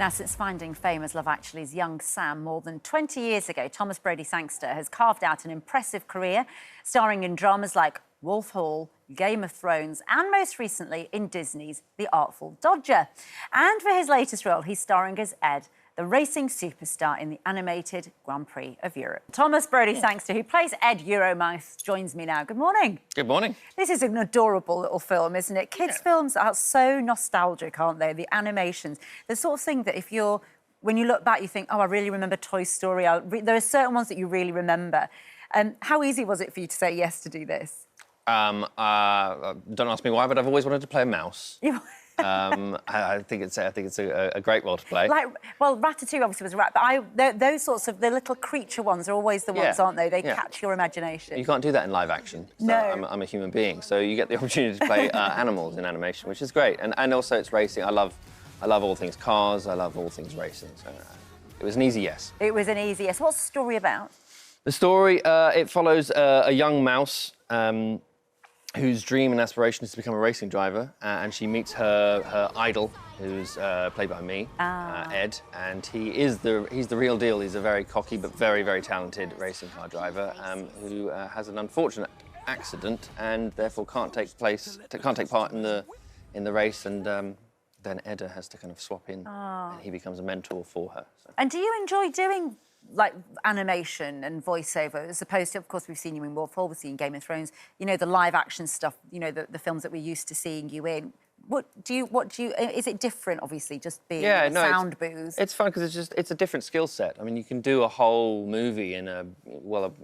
Now, since finding fame as Love Actually's young Sam more than 20 years ago, Thomas Brodie-Sangster has carved out an impressive career, starring in dramas like Wolf Hall, Game of Thrones, and most recently in Disney's The Artful Dodger. And for his latest role, he's starring as Ed, the racing superstar in the animated Grand Prix of Europe. Thomas Brodie-Sangster, who plays Ed Euromouth, joins me now. Good morning. Good morning. This is an adorable little film, isn't it? Kids' films are so nostalgic, aren't they? The animations, the sort of thing that when you look back, you think, oh, I really remember Toy Story. There are certain ones that you really remember. How easy was it for you to say yes to do this? Don't ask me why, but I've always wanted to play a mouse. I think it's a great role to play. Well, Ratatouille obviously was a rat, but those sorts of the little creature ones are always the ones, aren't they? They catch your imagination. You can't do that in live action. So no, I'm a human being, so you get the opportunity to play animals in animation, which is great. And also it's racing. I love all things cars. I love all things racing. So it was an easy yes. It was an easy yes. What's the story about? The story it follows a young mouse. Whose dream and aspiration is to become a racing driver, and she meets her idol, who's played by me, Ed, and he's the real deal. He's a very cocky but very, very talented racing car driver who has an unfortunate accident and therefore can't take part in the race, and then Edda has to kind of swap in, and he becomes a mentor for her. So. And do you enjoy doing like animation and voiceover, as opposed to, of course, we've seen you in Wolf Hall, we've seen Game of Thrones, you know, the live action stuff, you know, the films that we're used to seeing you in. Is it different, obviously, just being in a sound booth? It's fun because it's a different skill set. I mean, you can do a whole movie in a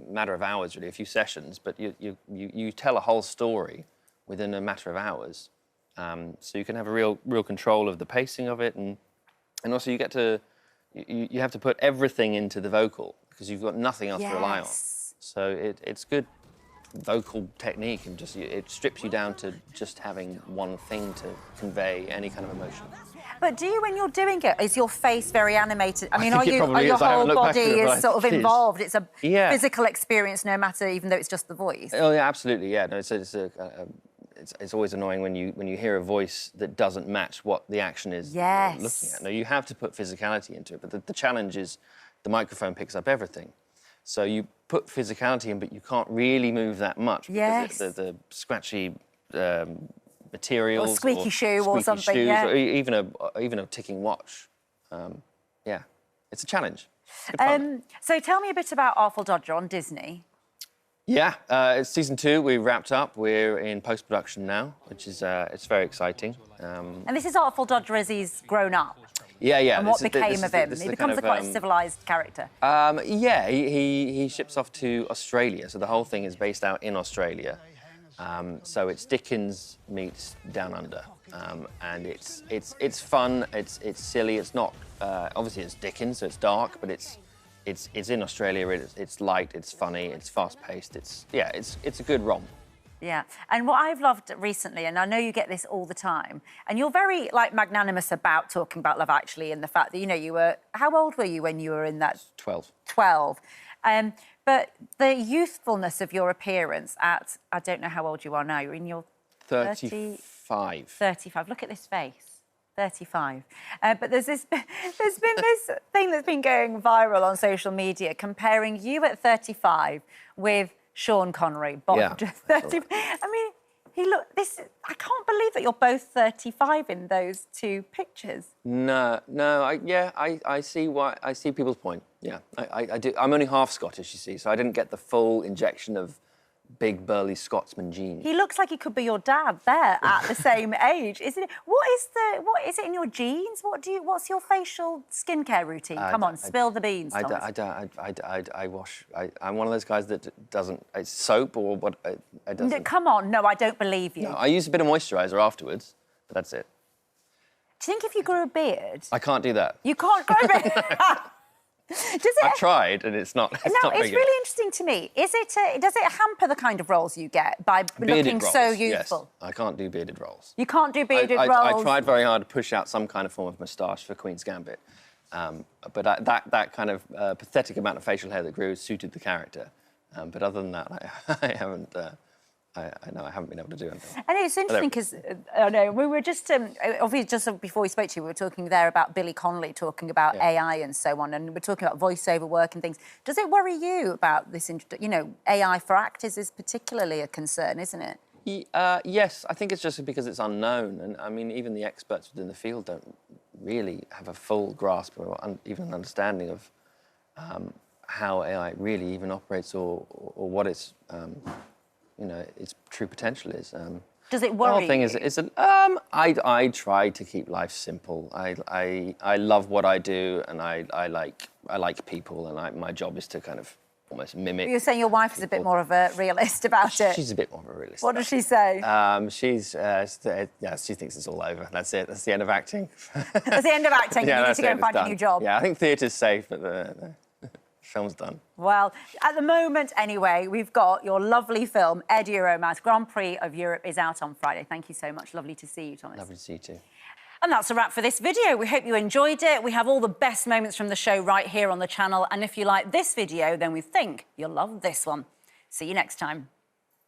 matter of hours, really, a few sessions, but you tell a whole story within a matter of hours. So you can have a real control of the pacing of it, and also you get to you have to put everything into the vocal because you've got nothing else to rely on. So it's good vocal technique, and it strips you down to just having one thing to convey any kind of emotion. But do you, when you're doing it, is your face very animated? I mean, are your whole body is sort of involved? It's a physical experience, no matter, even though it's just the voice. Oh yeah, absolutely. Yeah, no, it's always annoying when you hear a voice that doesn't match what the action is looking at. No, you have to put physicality into it, but the challenge is the microphone picks up everything. So you put physicality in, but you can't really move that much because the scratchy materials, or squeaky shoe or something, or even a ticking watch. Yeah, it's a challenge. Good fun. So tell me a bit about Artful Dodger on Disney. Yeah, it's season 2. We wrapped up. We're in post-production now, which is it's very exciting. And this is Artful Dodger as he's grown up. Yeah. And what became of him? He becomes a quite civilised character. Yeah, he ships off to Australia, so the whole thing is based out in Australia. So it's Dickens meets Down Under, and it's fun. It's silly. It's not obviously it's Dickens, so it's dark, but it's in Australia. It's light. It's funny. It's fast-paced. It's a good romp. Yeah, and what I've loved recently, and I know you get this all the time, and you're very magnanimous about talking about Love Actually, and the fact that you were, how old were you when you were in that? 12. 12. But the youthfulness of your appearance at, I don't know how old you are now. You're in your 35. 35. Look at this face. 35. But there's been this thing that's been going viral on social media comparing you at 35 with Sean Connery, Bond, 30. I mean, I can't believe that you're both 35 in those two pictures. No, I see people's point. Yeah, I do. I'm only half Scottish, you see, so I didn't get the full injection of big burly Scotsman genes. He looks like he could be your dad there at the same age, isn't it? What is it in your genes? What's your facial skincare routine? Come on, spill the beans, Thomas. I wash. I'm one of those guys that doesn't. It's soap or what? I doesn't. No, come on, no, I don't believe you. No, I use a bit of moisturiser afterwards, but that's it. Do you think if you grew a beard? I can't do that. You can't grow a beard. I've tried, and it's not. It's really interesting to me. Does it hamper the kind of roles you get by looking so youthful? Yes. I can't do bearded roles. You can't do bearded roles? I tried very hard to push out some kind of form of moustache for Queen's Gambit, but that kind of pathetic amount of facial hair that grew suited the character. But other than that, I I know I haven't been able to do until. And it's interesting because, I know, we were just, obviously, just before we spoke to you, we were talking there about Billy Connolly talking about AI and so on, and we're talking about voiceover work and things. Does it worry you about this, you know, AI for actors is particularly a concern, isn't it? Yes, I think it's just because it's unknown. And, I mean, even the experts within the field don't really have a full grasp or even an understanding of how AI really even operates or what its, you know, its true potential is. Does it worry? The whole thing is I try to keep life simple. I love what I do, and I like people, and my job is to kind of almost mimic. You're saying your wife is a bit more of a realist about it. She's a bit more of a realist. What does she say? She thinks it's all over. That's it. That's the end of acting. That's the end of acting. Yeah, you need to go and find a new job. Yeah, I think theatre's safe, but the film's done. Well, at the moment, anyway, we've got your lovely film, Eddie Romance. Grand Prix of Europe is out on Friday. Thank you so much. Lovely to see you, Thomas. Lovely to see you too. And that's a wrap for this video. We hope you enjoyed it. We have all the best moments from the show right here on the channel. And if you like this video, then we think you'll love this one. See you next time.